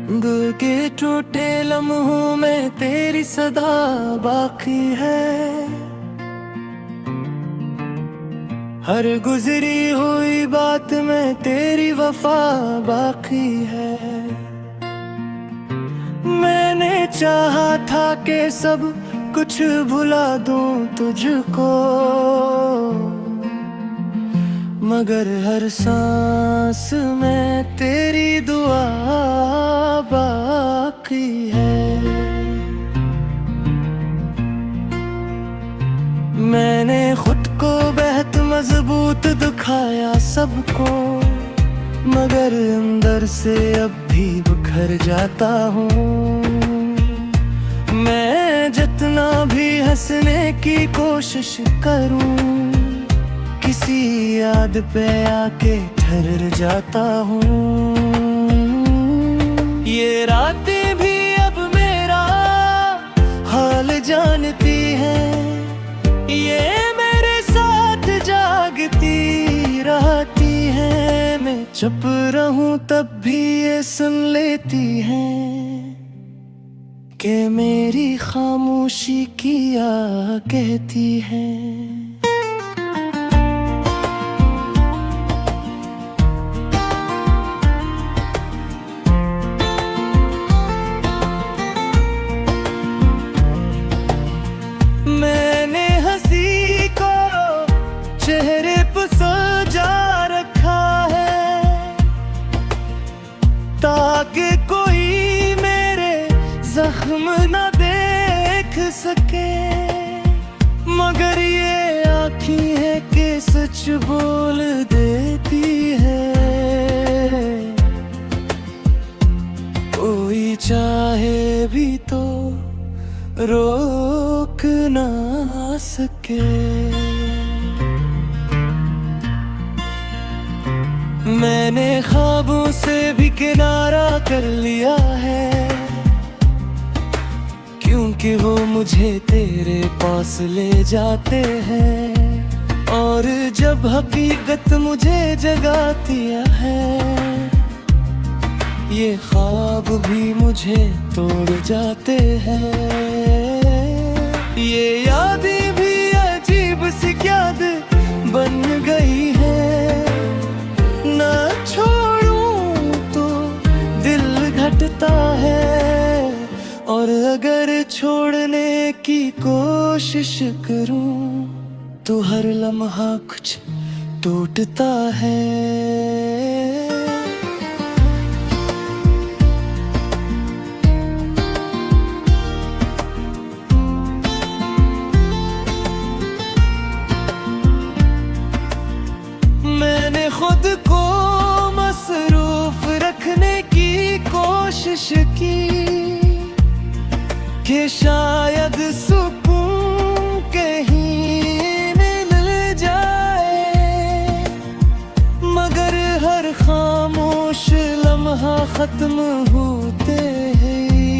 दिल के टूटे लम्हों में तेरी सदा बाकी है। हर गुजरी हुई बात में तेरी वफा बाकी है। मैंने चाहा था कि सब कुछ भुला दूं तुझको, मगर हर सांस में तेरी दुआ बाकी है। मैंने खुद को बेहद मजबूत दिखाया सबको, मगर अंदर से अब भी बिखर जाता हूँ। मैं जितना भी हंसने की कोशिश करूँ, किसी याद पे आके ठहर जाता हूँ। ये रातें भी अब मेरा हाल जानती हैं, ये मेरे साथ जागती रहती हैं। मैं चुप रहूं तब भी ये सुन लेती हैं कि मेरी खामोशी किया कहती है। मैंने हंसी को चेहरे पर सजा रखा है, ताकि कोई मेरे जख्म न देख सके। मगर ये आँखें है कि सच बोल देती है, कोई चाहे भी तो रोक ना सके। मैंने ख्वाबों से भी किनारा कर लिया है, क्योंकि वो मुझे तेरे पास ले जाते हैं। और जब हकीकत मुझे जगाती है, ये ख्वाब भी मुझे तोड़ जाते हैं। ये यादें भी अजीब सी याद बन गई है, ना छोड़ूं तो दिल घटता है। और अगर छोड़ने की कोशिश करूं तो हर लम्हा कुछ टूटता है। मैंने खुद को मसरूफ रखने की कोशिश की कि शायद सुकून कहीं मिल जाए, मगर हर खामोश लम्हा खत्म होते ही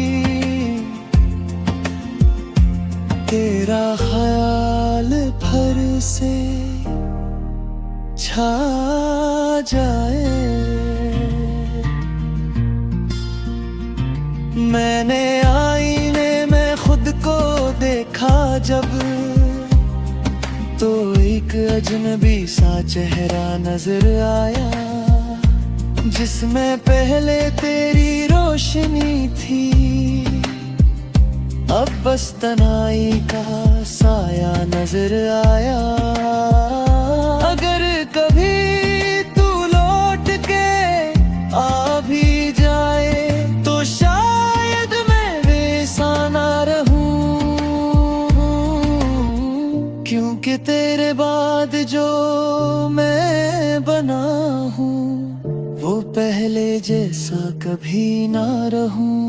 तेरा ख्याल फिर से छा जाए। मैंने आईने में खुद को देखा जब, तो एक अजनबी सा चेहरा नजर आया, जिसमें पहले तेरी रोशनी थी, अब बस तन्हाई का साया नजर आया। अगर कभी तू लौट के आ भी जाए तो शायद मैं वैसा ना रहूं, क्योंकि तेरे बाद जो मैं बना हूँ वो पहले जैसा कभी ना रहूं।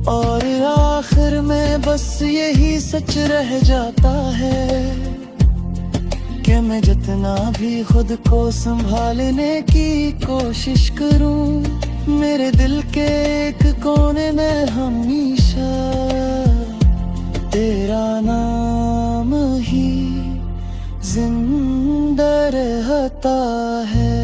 और आखिर में बस यही सच रह जाता है कि मैं जितना भी खुद को संभालने की कोशिश करूं, मेरे दिल के एक कोने में हमेशा तेरा नाम ही जिंदा रहता है।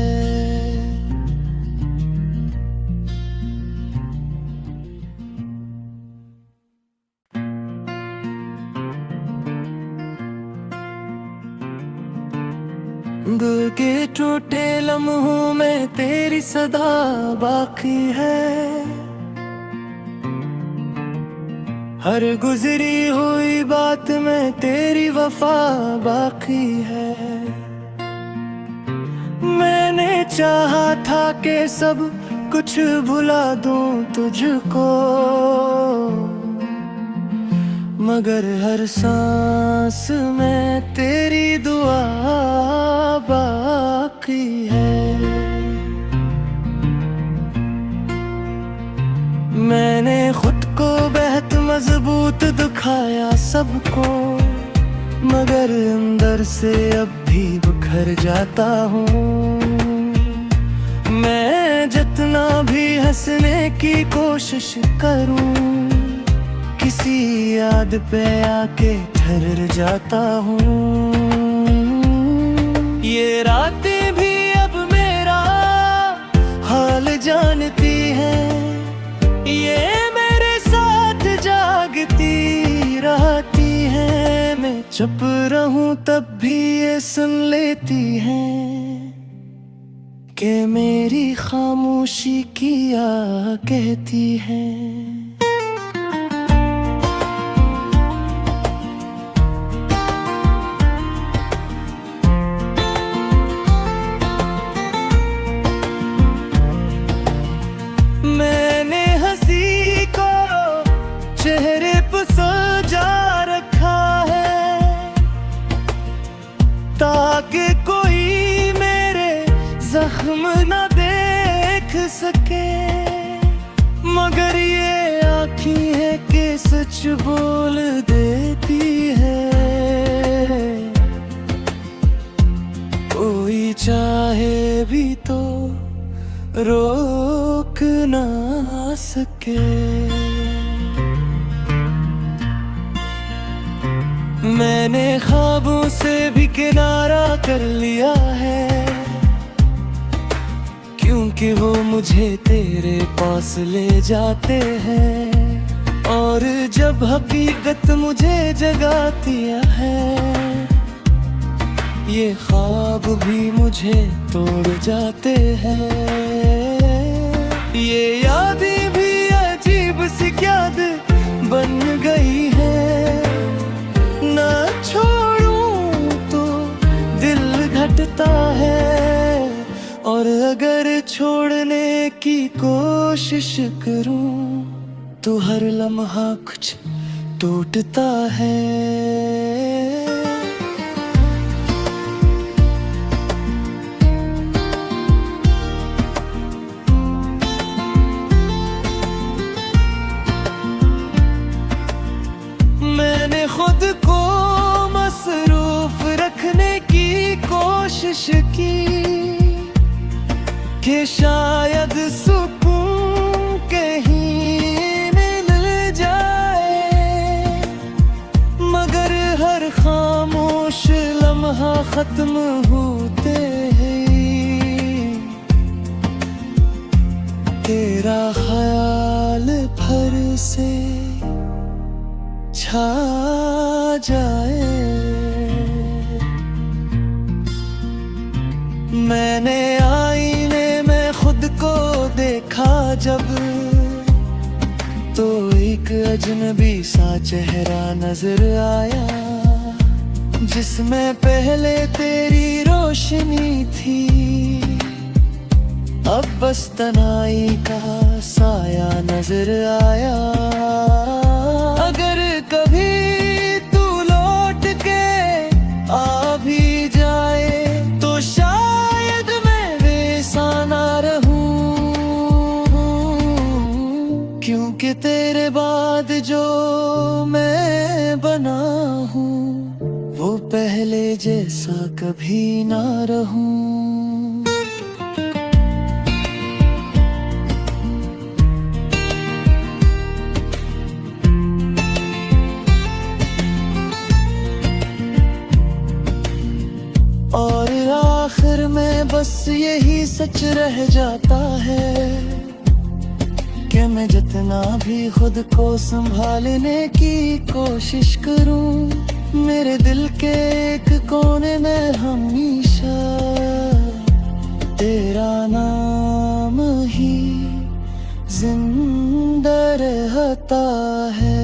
दिल के टूटे लम्हों में तेरी सदा बाकी है, हर गुजरी हुई बात में तेरी वफा बाकी है। मैंने चाहा था कि सब कुछ भुला दूं तुझको, मगर हर सांस में तेरी दुआ बाकी है। मैंने खुद को बेहद मजबूत दिखाया सबको, मगर अंदर से अब भी बिखर जाता हूँ। मैं जितना भी हंसने की कोशिश करूँ, किसी याद पे आके ठहर जाता हूँ। ये रातें भी अब मेरा हाल जानती हैं, ये मेरे साथ जागती रहती हैं। मैं चुप रहूं तब भी ये सुन लेती हैं कि मेरी खामोशी किया कहती है। मैंने हंसी को चेहरे पर सजा रखा है, ताकि कोई मेरे जख्म न देख सके। मगर ये आँखें है कि सच बोल देती है, कोई चाहे भी तो रोक ना सके। मैंने ख्वाबों से भी किनारा कर लिया है, क्योंकि वो मुझे तेरे पास ले जाते हैं। और जब हकीकत मुझे जगाती है, ये ख्वाब भी मुझे तोड़ जाते हैं। ये यादें भी अजीब सी याद बन गई है, ना छोड़ूं तो दिल घटता है। और अगर छोड़ने की कोशिश करूं तो हर लम्हा कुछ टूटता है। मैंने खुद को मसरूफ रखने की कोशिश की कि शायद सुकून कहीं मिल जाए, मगर हर खामोश लम्हा खत्म होते ही तेरा ख्याल फिर से छा जाए। मैंने आईने में खुद को देखा जब, तो एक अजनबी सा चेहरा नजर आया, जिसमें पहले तेरी रोशनी थी, अब बस तन्हाई का साया नजर आया। अगर कभी तू लौट के आ भी जाए तो शायद मैं वैसा ना रहूं, क्योंकि तेरे बाद जो मैं बना हूँ वो पहले जैसा कभी ना रहूं। यही सच रह जाता है कि मैं जितना भी खुद को संभालने की कोशिश करूं, मेरे दिल के एक कोने में हमेशा तेरा नाम ही जिंदा रहता है।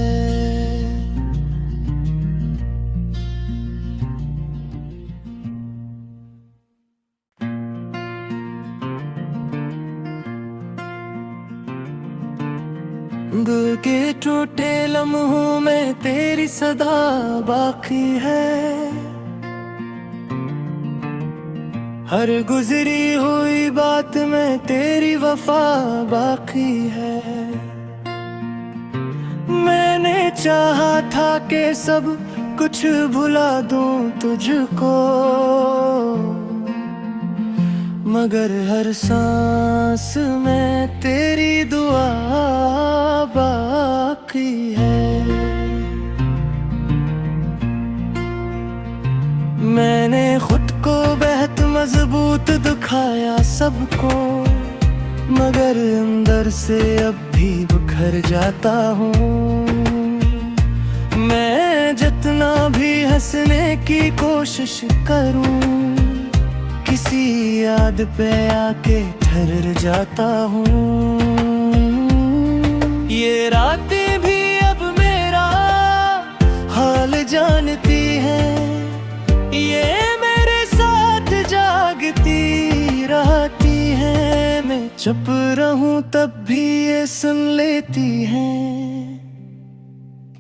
दिल के टूटे लम्हों में तेरी सदा बाकी है, हर गुजरी हुई बात में तेरी वफा बाकी है। मैंने चाहा था कि सब कुछ भुला दूं तुझको, मगर हर सांस में तेरी दुआ बाकी है। मैंने खुद को बेहद मजबूत दिखाया सबको, मगर अंदर से अब भी बिखर जाता हूँ। मैं जितना भी हंसने की कोशिश करूँ, किसी याद पे आके ठहर जाता हूँ। ये रातें भी अब मेरा हाल जानती हैं, ये मेरे साथ जागती रहती हैं। मैं चुप रहूं तब भी ये सुन लेती हैं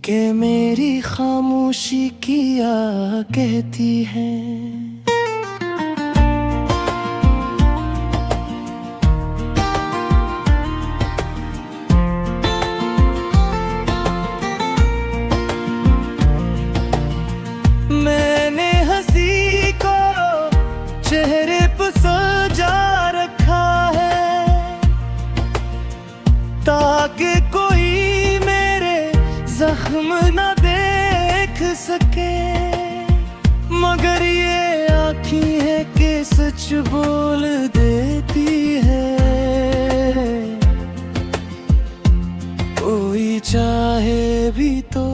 कि मेरी खामोशी किया कहती हैं। मैंने हंसी को चेहरे पर सजा रखा है, ताकि कोई मेरे जख्म न देख सके। मगर ये आँखें हैं कि सच बोल देती है, कोई चाहे भी तो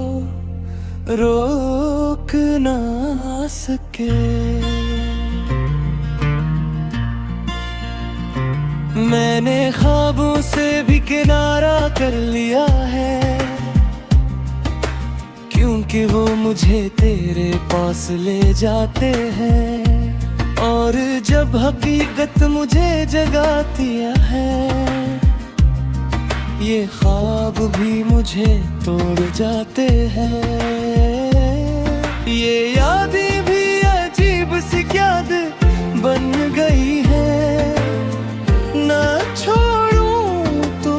रोक ना सके। मैंने ख्वाबों से भी किनारा कर लिया है, क्योंकि वो मुझे तेरे पास ले जाते हैं। और जब हकीकत मुझे जगाती है, ये ख्वाब भी मुझे तोड़ जाते हैं। ये यादें भी अजीब सी याद बन गई है, ना छोड़ूं तो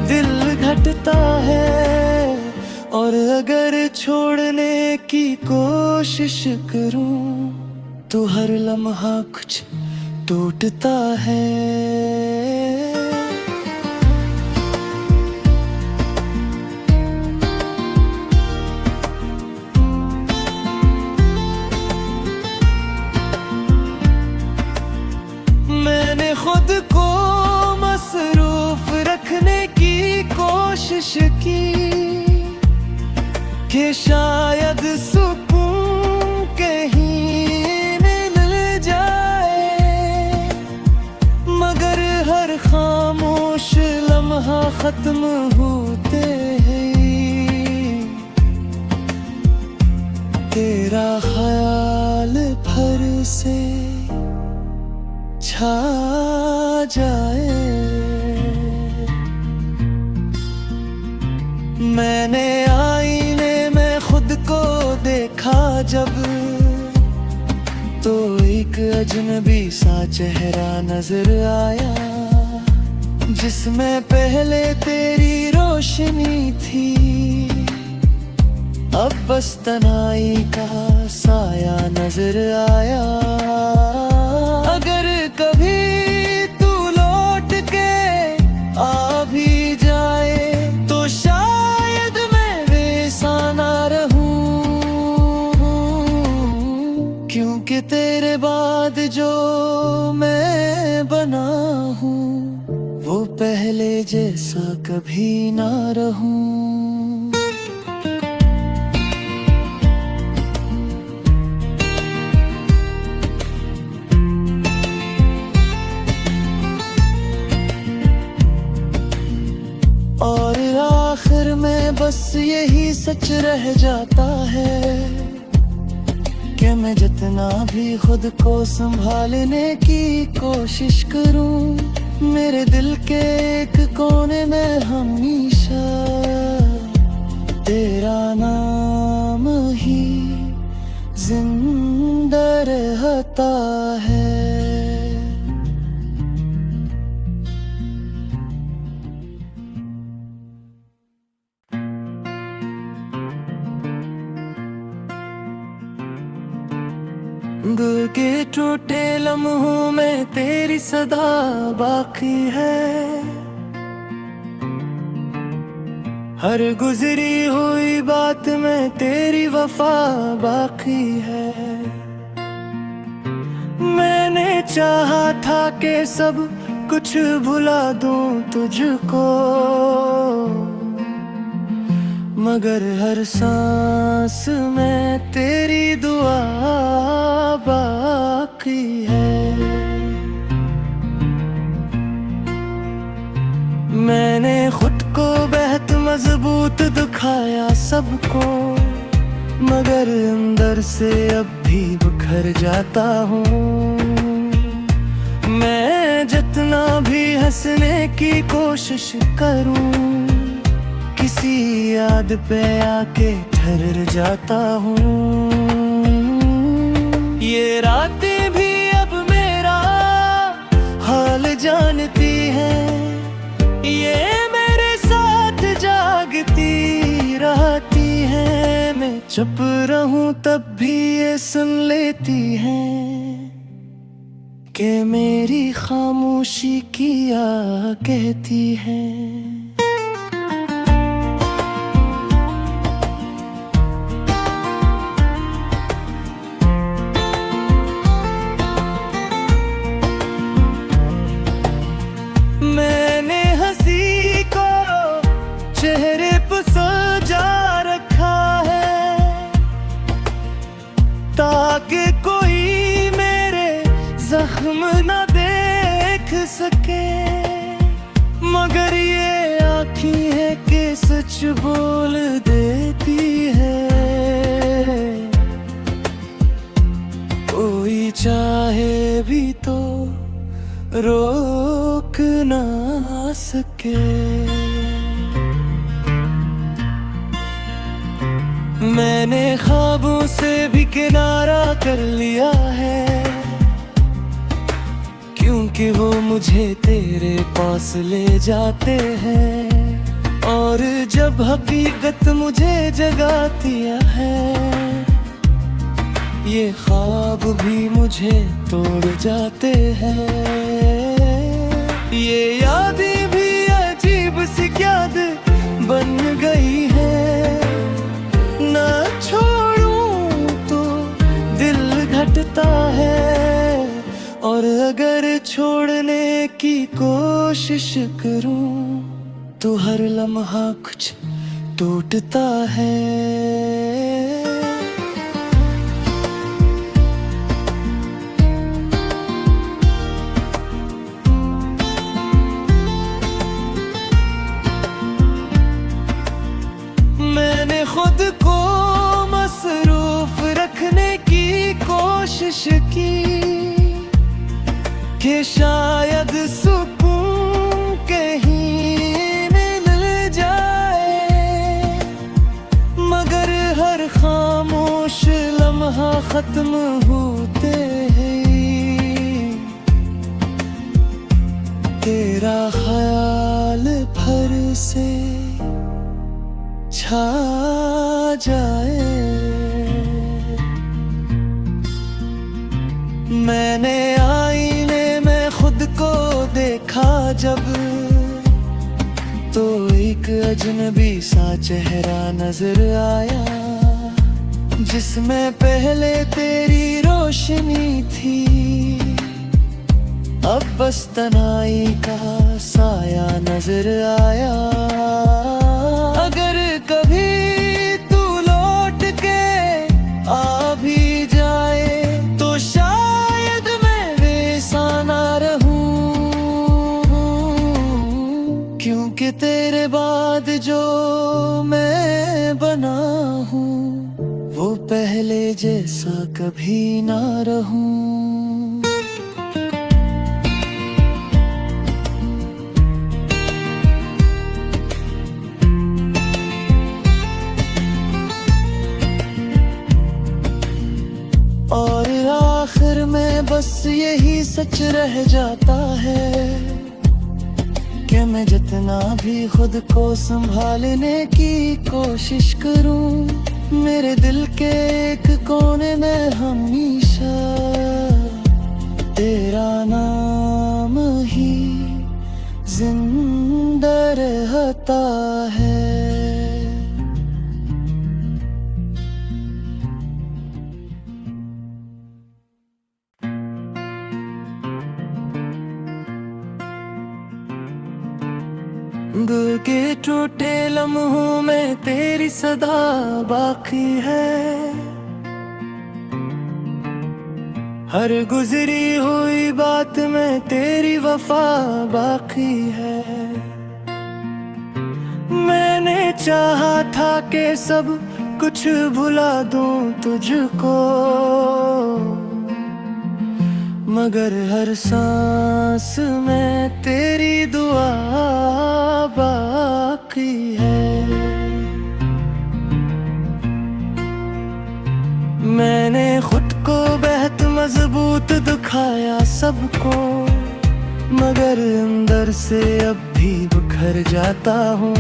दिल घटता है। और अगर छोड़ने की कोशिश करूं तो हर लम्हा कुछ टूटता है। मैंने खुद को मसरूफ रखने की कोशिश की कि शायद सुकून कहीं मिल जाए, मगर हर खामोश लम्हा खत्म होते ही तेरा ख्याल फिर से छा जाए। मैंने आईने में खुद को देखा जब, तो एक अजनबी सा चेहरा नजर आया, जिसमें पहले तेरी रोशनी थी, अब बस तन्हाई का साया नजर आया। अगर कभी तू लौट के आ भी जाए तो शायद मैं वैसा ना रहूं, क्योंकि तेरे बाद जो मैं जैसा कभी ना रहूं। और आखिर में बस यही सच रह जाता है कि मैं जितना भी खुद को संभालने की कोशिश करूं, मेरे दिल के एक कोने में हमेशा तेरा नाम ही जिंदा रहता है। दिल के टूटे लम्हों में तेरी सदा बाकी है, हर गुजरी हुई बात में तेरी वफा बाकी है। मैंने चाहा था कि सब कुछ भुला दूं तुझको, मगर हर सांस में तेरी दुआ बाकी है। मैंने खुद को बेहद मजबूत दिखाया सबको, मगर अंदर से अब भी बिखर जाता हूँ। मैं जितना भी हंसने की कोशिश करूँ, किसी याद पे आके ठहर जाता हूँ। ये रातें भी अब मेरा हाल जानती हैं, ये मेरे साथ जागती रहती हैं। मैं चुप रहूं तब भी ये सुन लेती हैं कि मेरी खामोशी किया कहती है। मैंने हंसी को चेहरे पर सजा रखा है, ताकि कोई मेरे जख्म न देख सके। मगर ये आँखें है कि सच बोल देती है, कोई चाहे भी तो रोक ना सके। मैंने ख्वाबों से भी किनारा कर लिया है, क्योंकि वो मुझे तेरे पास ले जाते हैं। और जब हकीकत मुझे जगाती है, ये ख्वाब भी मुझे तोड़ जाते हैं। ये यादें भी अजीब सी याद बन गई है, ना छोड़ूं तो दिल घटता है। और अगर छोड़ने की कोशिश करूं तो हर लम्हा कुछ टूटता है। मैंने खुद को मसरूफ रखने की कोशिश की कि शायद सुकून कहीं मिल जाए, मगर हर खामोश लम्हा खत्म होते ही तेरा ख्याल फिर से छा जाए। मैंने आईने में खुद को देखा जब, तो एक अजनबी सा चेहरा नजर आया, जिसमें पहले तेरी रोशनी थी। अब बस तन्हाई का साया नजर आया। अगर कभी तू लौट के आ भी जाए तो शायद मैं वैसा ना रहूं, क्योंकि तेरे बाद जो मैं बना हूँ वो पहले जैसा कभी ना रहूं। और आखिर में बस यही सच रह जाता है कि मैं जितना भी खुद को संभालने की कोशिश करूं, मेरे दिल के एक कोने में हमेशा तेरा नाम ही जिंदा रहता है। दिल के टूटे लम्हों में तेरी सदा बाकी है, हर गुजरी हुई बात में तेरी वफा बाकी है। मैंने चाहा था कि सब कुछ भुला दूं तुझको, मगर हर सांस में तेरी दुआ बाकी है। मैंने खुद को बेहद मजबूत दिखाया सबको, मगर अंदर से अब भी बिखर जाता हूँ।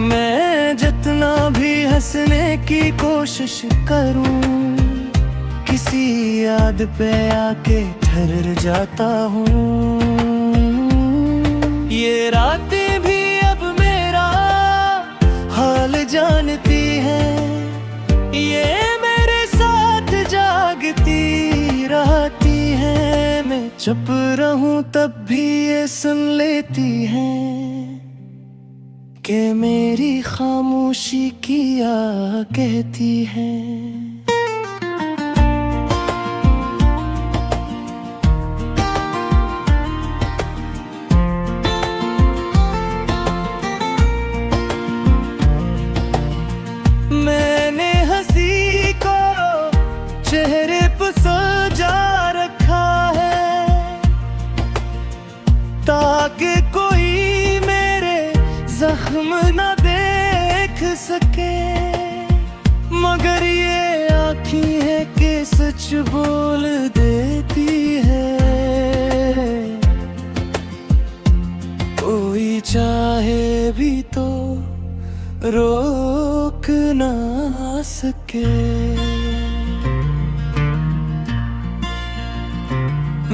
मैं जितना भी हंसने की कोशिश करूँ, किसी याद पे आके ठहर जाता हूँ। ये रातें भी अब मेरा हाल जानती हैं, ये मेरे साथ जागती रहती हैं। मैं चुप रहूं तब भी ये सुन लेती हैं कि मेरी खामोशी किया कहती है। मैंने हंसी को चेहरे पर सजा रखा है, ताकि कोई मेरे जख्म न देख सके। मगर ये आँखें है कि सच बोल देती है, कोई चाहे भी तो रोक ना सके।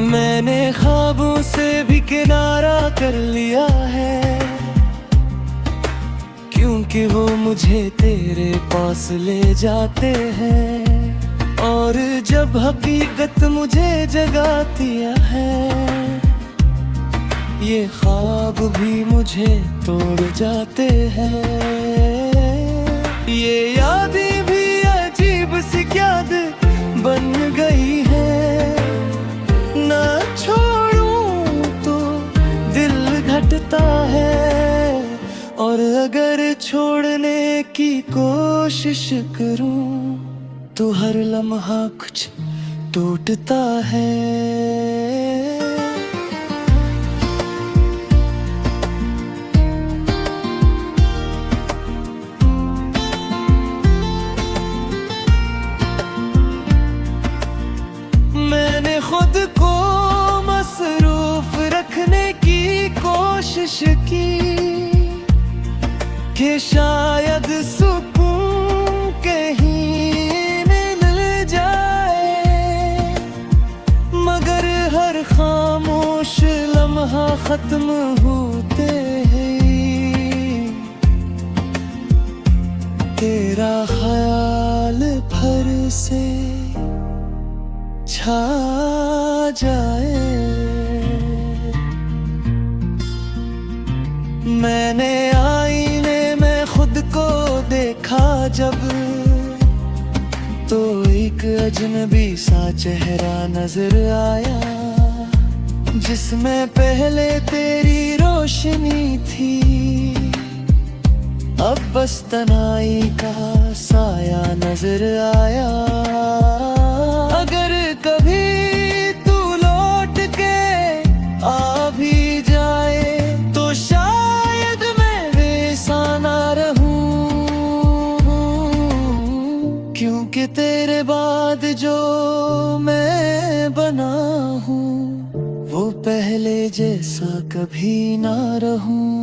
मैंने ख्वाबों से भी किनारा कर लिया है, क्योंकि वो मुझे तेरे पास ले जाते हैं। और जब हकीकत मुझे जगाती है, ये ख्वाब भी मुझे तोड़ जाते हैं। ये यादें भी अजीब सी याद बन गई है, ना छोड़ूं तो दिल घटता है। और अगर छोड़ने की कोशिश करूं तो हर लम्हा कुछ टूटता है। मैंने खुद को मसरूफ रखने की कोशिश की कि शायद सुकून कहीं मिल जाए, मगर हर खामोश लम्हा खत्म होते ही तेरा ख्याल फिर से छा जाए। मैंने आईने में खुद को देखा जब, तो एक अजनबी सा चेहरा नजर आया, जिसमें पहले तेरी रोशनी थी, अब बस तन्हाई का साया नजर आया। अगर कभी तू लौट के आ भी जाए, तो शायद मैं वैसा ना रहूं, क्योंकि तेरे बाद जो मैं बना हूँ, वो पहले जैसा कभी ना रहूं।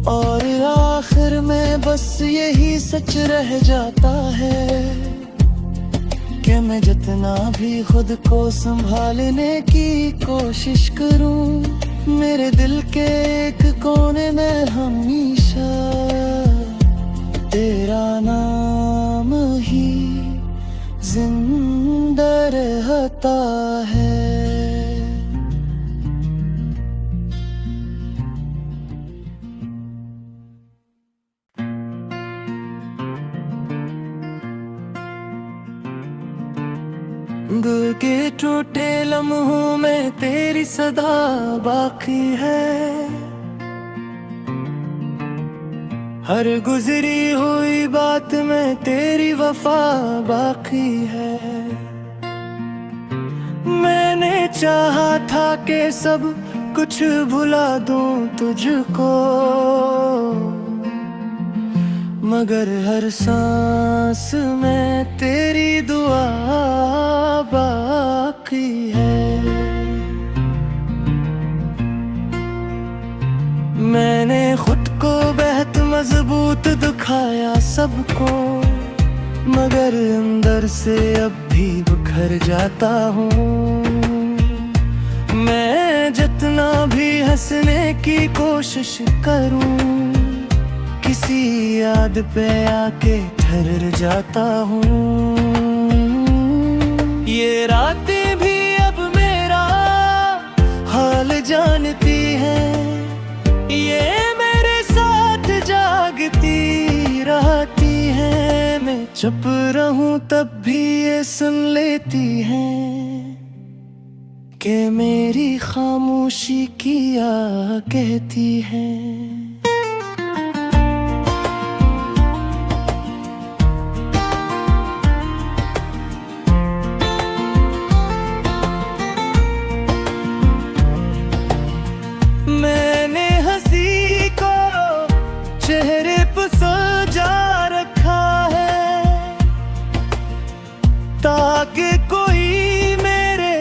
और आखिर में बस यही सच रह जाता है कि मैं जितना भी खुद को संभालने की कोशिश करूं, मेरे दिल के एक कोने में हमेशा तेरा नाम ही जिंदा रहता है। दिल के टूटे लम्हों में तेरी सदा बाकी है, हर गुजरी हुई बात में तेरी वफा बाकी है। मैंने चाहा था कि सब कुछ भुला दूं तुझको, मगर हर सांस में तेरी दुआ बाकी है। मैंने खुद को बेहद मजबूत दिखाया सबको, मगर अंदर से अब भी बिखर जाता हूँ। मैं जितना भी हंसने की कोशिश करूँ, किसी याद पे आके ठहर जाता हूँ। ये रातें भी अब मेरा हाल जानती हैं, ये मेरे साथ जागती रहती हैं। मैं चुप रहूं तब भी ये सुन लेती हैं कि मेरी खामोशी किया कहती है। मैंने हंसी को चेहरे पर सजा रखा है, ताकि कोई मेरे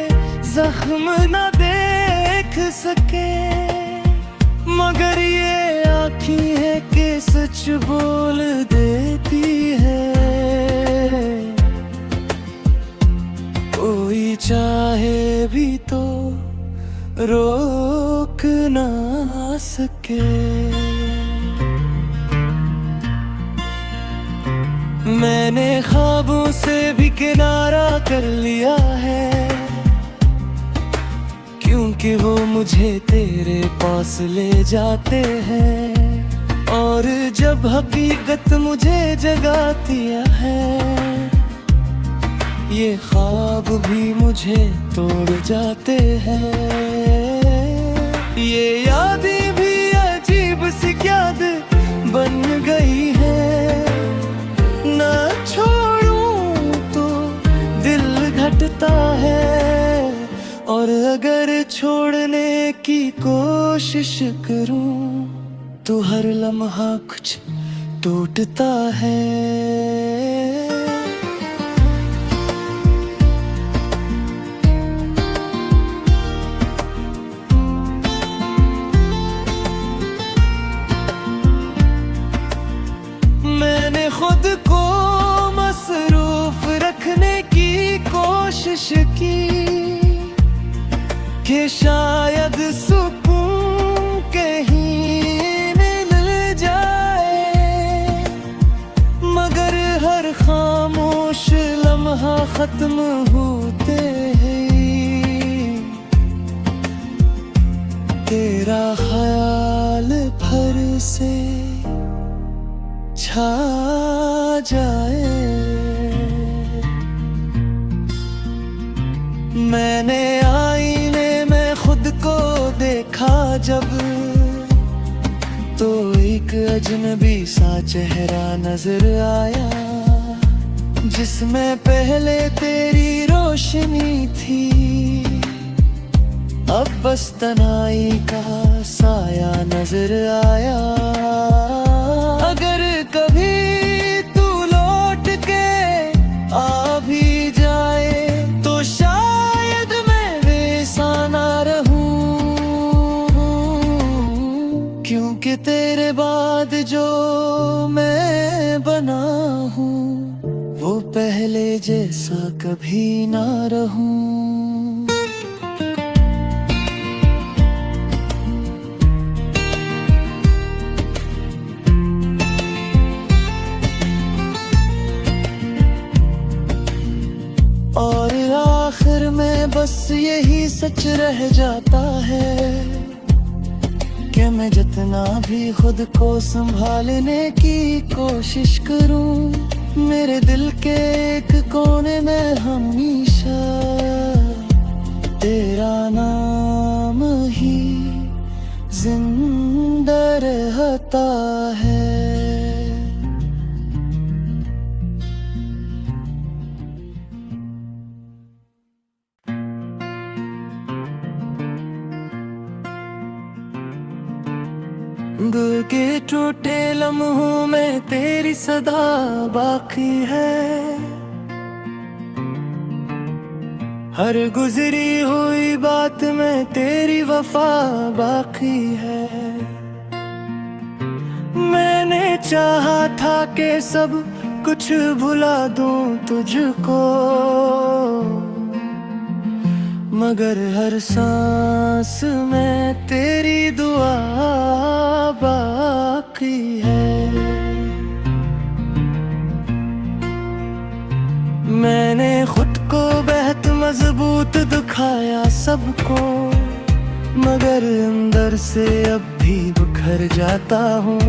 जख्म न देख सके। मगर ये आँखें है कि सच बोल देती है, कोई चाहे भी तो रोक ना सके। मैंने ख्वाबों से भी किनारा कर लिया है, क्योंकि वो मुझे तेरे पास ले जाते हैं। और जब हकीकत मुझे जगाती है, ये ख्वाब भी मुझे तोड़ जाते हैं। ये यादें भी अजीब सी याद बन गई है, ना छोड़ूं तो दिल घटता है। और अगर छोड़ने की कोशिश करूं, तो हर लम्हा कुछ टूटता है। मैंने खुद को मसरूफ रखने की कोशिश की, कि कि शायद सुकून कहीं मिल जाए, मगर हर खामोश लम्हा खत्म होते ही तेरा ख्याल फिर से छा जाए। मैंने आईने में खुद को देखा जब, तो एक अजनबी सा चेहरा नजर आया, जिसमें पहले तेरी रोशनी थी, अब बस तन्हाई का साया नजर आया। अगर कभी तू लौट के आ भी जाए, तो शायद मैं वैसा ना रहूं, क्योंकि तेरे बाद जो मैं बना हूँ, वो पहले जैसा कभी ना रहूं। और आखिर में बस यही सच रह जाता है कि मैं जितना भी खुद को संभालने की कोशिश करूं, मेरे दिल के एक कोने में हमेशा तेरा नाम ही जिंदा रहता है। दिल के टूटे लम्हों में तेरी सदा बाकी है, हर गुजरी हुई बात में तेरी वफा बाकी है। मैंने चाहा था कि सब कुछ भुला दूं तुझको, मगर हर सांस में तेरी दुआ बाकी है। मैंने खुद को बेहद मजबूत दिखाया सबको, मगर अंदर से अब भी बिखर जाता हूँ।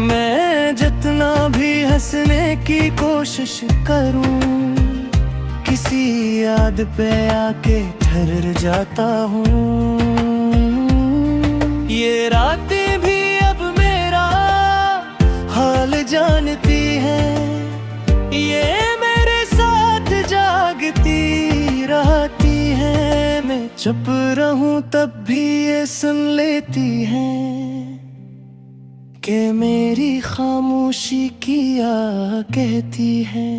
मैं जितना भी हंसने की कोशिश करूँ, किसी याद पे आके ठहर जाता हूँ। ये रातें भी अब मेरा हाल जानती हैं, ये मेरे साथ जागती रहती हैं। मैं चुप रहूं तब भी ये सुन लेती हैं कि मेरी खामोशी क्या कहती है।